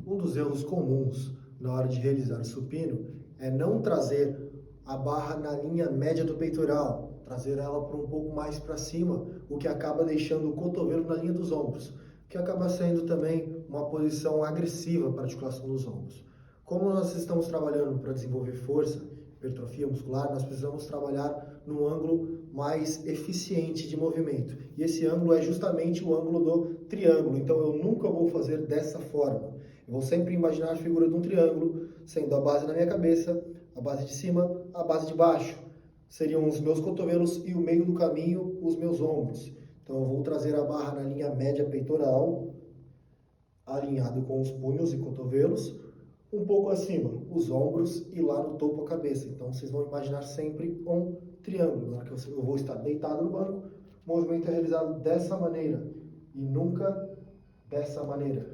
um dos erros comuns na hora de realizar o supino é não trazer a barra na linha média do peitoral, trazer ela para um pouco mais para cima, o que acaba deixando o cotovelo na linha dos ombros, que acaba sendo também uma posição agressiva para a articulação dos ombros. Como nós estamos trabalhando para desenvolver força, hipertrofia muscular, nós precisamos trabalhar num ângulo mais eficiente de movimento. E esse ângulo é justamente o ângulo do triângulo. Então eu nunca vou fazer dessa forma. Eu vou sempre imaginar a figura de um triângulo, sendo a base na minha cabeça, a base de cima, a base de baixo. Seriam os meus cotovelos e o meio do caminho, os meus ombros. Então eu vou trazer a barra na linha média peitoral, alinhado com os punhos e cotovelos, um pouco acima, os ombros e lá no topo a cabeça. Então vocês vão imaginar sempre um triângulo. Na hora que eu vou estar deitado no banco, o movimento é realizado dessa maneira e nunca dessa maneira.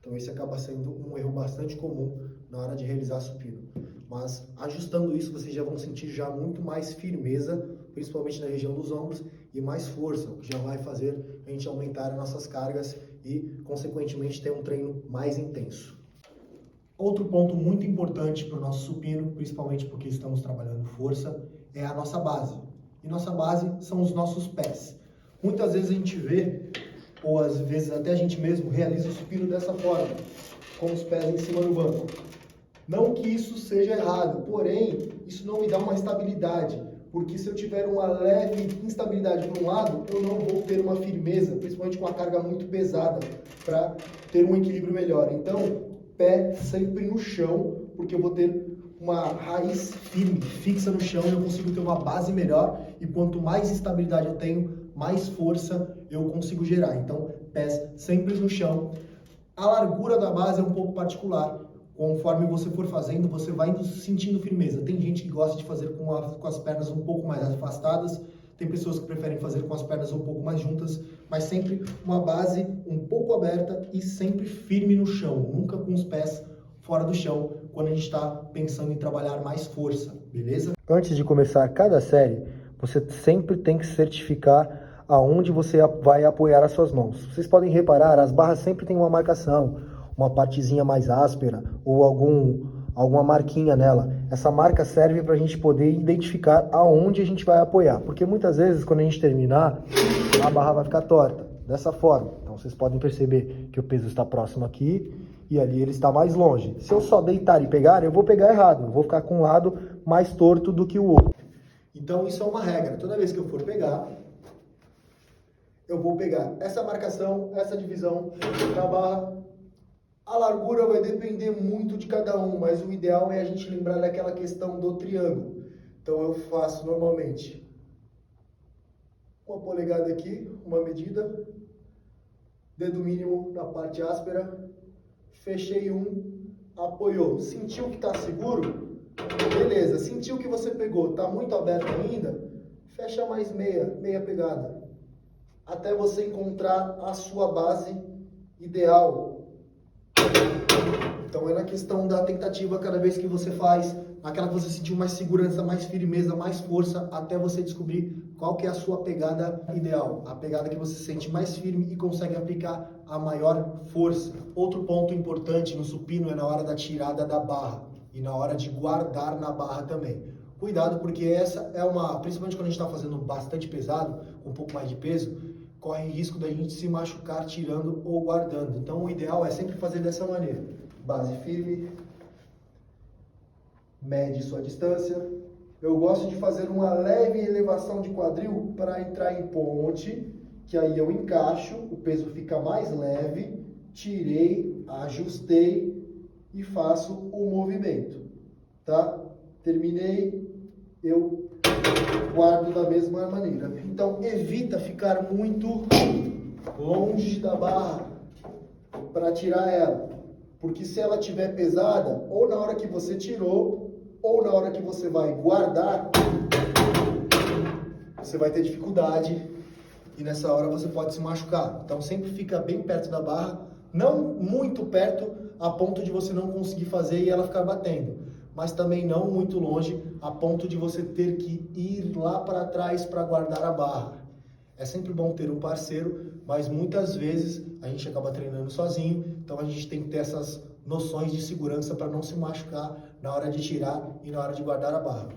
Então esse acaba sendo um erro bastante comum na hora de realizar supino. Mas ajustando isso, vocês já vão sentir já muito mais firmeza, principalmente na região dos ombros, e mais força, o que já vai fazer a gente aumentar as nossas cargas e, consequentemente, ter um treino mais intenso. Outro ponto muito importante para o nosso supino, principalmente porque estamos trabalhando força, é a nossa base. E nossa base são os nossos pés. Muitas vezes a gente vê, ou às vezes até a gente mesmo realiza o supino dessa forma, com os pés em cima do banco. Não que isso seja errado, porém, isso não me dá uma estabilidade, porque se eu tiver uma leve instabilidade para um lado, eu não vou ter uma firmeza, principalmente com a carga muito pesada, para ter um equilíbrio melhor. Então, pé sempre no chão, porque eu vou ter uma raiz firme, fixa no chão, e eu consigo ter uma base melhor, e quanto mais estabilidade eu tenho, mais força eu consigo gerar. Então, pés sempre no chão. A largura da base é um pouco particular. Conforme você for fazendo, você vai sentindo firmeza. Tem gente que gosta de fazer com as pernas um pouco mais afastadas, tem pessoas que preferem fazer com as pernas um pouco mais juntas, mas sempre uma base um pouco aberta e sempre firme no chão, nunca com os pés fora do chão, quando a gente está pensando em trabalhar mais força, beleza? Antes de começar cada série, você sempre tem que certificar aonde você vai apoiar as suas mãos. Vocês podem reparar, as barras sempre têm uma marcação, uma partezinha mais áspera ou alguma marquinha nela. Essa marca serve para a gente poder identificar aonde a gente vai apoiar, porque muitas vezes quando a gente terminar, a barra vai ficar torta, dessa forma. Então vocês podem perceber que o peso está próximo aqui e ali ele está mais longe. Se eu só deitar e pegar, eu vou pegar errado, eu vou ficar com um lado mais torto do que o outro. Então isso é uma regra, toda vez que eu for pegar, eu vou pegar essa marcação, essa divisão da barra. A largura vai depender muito de cada um, mas o ideal é a gente lembrar daquela questão do triângulo. Então eu faço normalmente uma polegada aqui, uma medida, dedo mínimo na parte áspera, fechei apoiou. Sentiu que está seguro? Beleza. Sentiu que você pegou, está muito aberto ainda? Fecha mais meia pegada, até você encontrar a sua base ideal. Então é na questão da tentativa, cada vez que você faz, aquela que você sentiu mais segurança, mais firmeza, mais força, até você descobrir qual que é a sua pegada ideal, a pegada que você sente mais firme e consegue aplicar a maior força. Outro ponto importante no supino é na hora da tirada da barra e na hora de guardar na barra também. Cuidado, porque essa é principalmente quando a gente está fazendo bastante pesado, com um pouco mais de peso, corre risco da gente se machucar tirando ou guardando. Então o ideal é sempre fazer dessa maneira. Base firme, mede sua distância. Eu gosto de fazer uma leve elevação de quadril para entrar em ponte, que aí eu encaixo, o peso fica mais leve, tirei, ajustei e faço o movimento, tá? Terminei, eu guardo da mesma maneira. Então evita ficar muito longe da barra para tirar ela, porque se ela estiver pesada, ou na hora que você tirou, ou na hora que você vai guardar, você vai ter dificuldade e nessa hora você pode se machucar. Então sempre fica bem perto da barra, não muito perto a ponto de você não conseguir fazer e ela ficar batendo, mas também não muito longe a ponto de você ter que ir lá para trás para guardar a barra. É sempre bom ter um parceiro, mas muitas vezes a gente acaba treinando sozinho, então a gente tem que ter essas noções de segurança para não se machucar na hora de tirar e na hora de guardar a barra.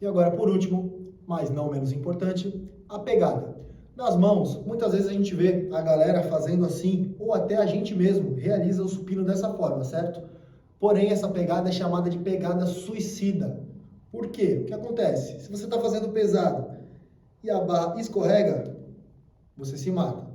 E agora, por último, mas não menos importante, a pegada. Nas mãos, muitas vezes a gente vê a galera fazendo assim, ou até a gente mesmo realiza o supino dessa forma, certo? Porém, essa pegada é chamada de pegada suicida. Por quê? O que acontece? Se você está fazendo pesado e a barra escorrega, você se mata.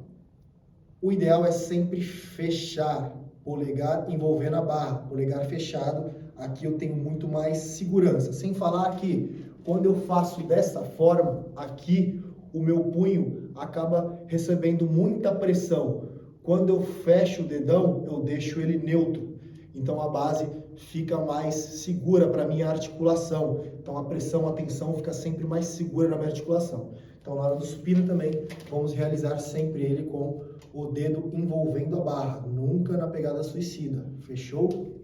O ideal é sempre fechar, polegar envolvendo a barra, polegar fechado. Aqui eu tenho muito mais segurança. Sem falar que quando eu faço dessa forma, aqui o meu punho acaba recebendo muita pressão. Quando eu fecho o dedão, eu deixo ele neutro. Então a base fica mais segura para a minha articulação. Então a pressão, a tensão fica sempre mais segura na minha articulação. Então na hora do supino também, vamos realizar sempre ele com o dedo envolvendo a barra, nunca na pegada suicida. Fechou?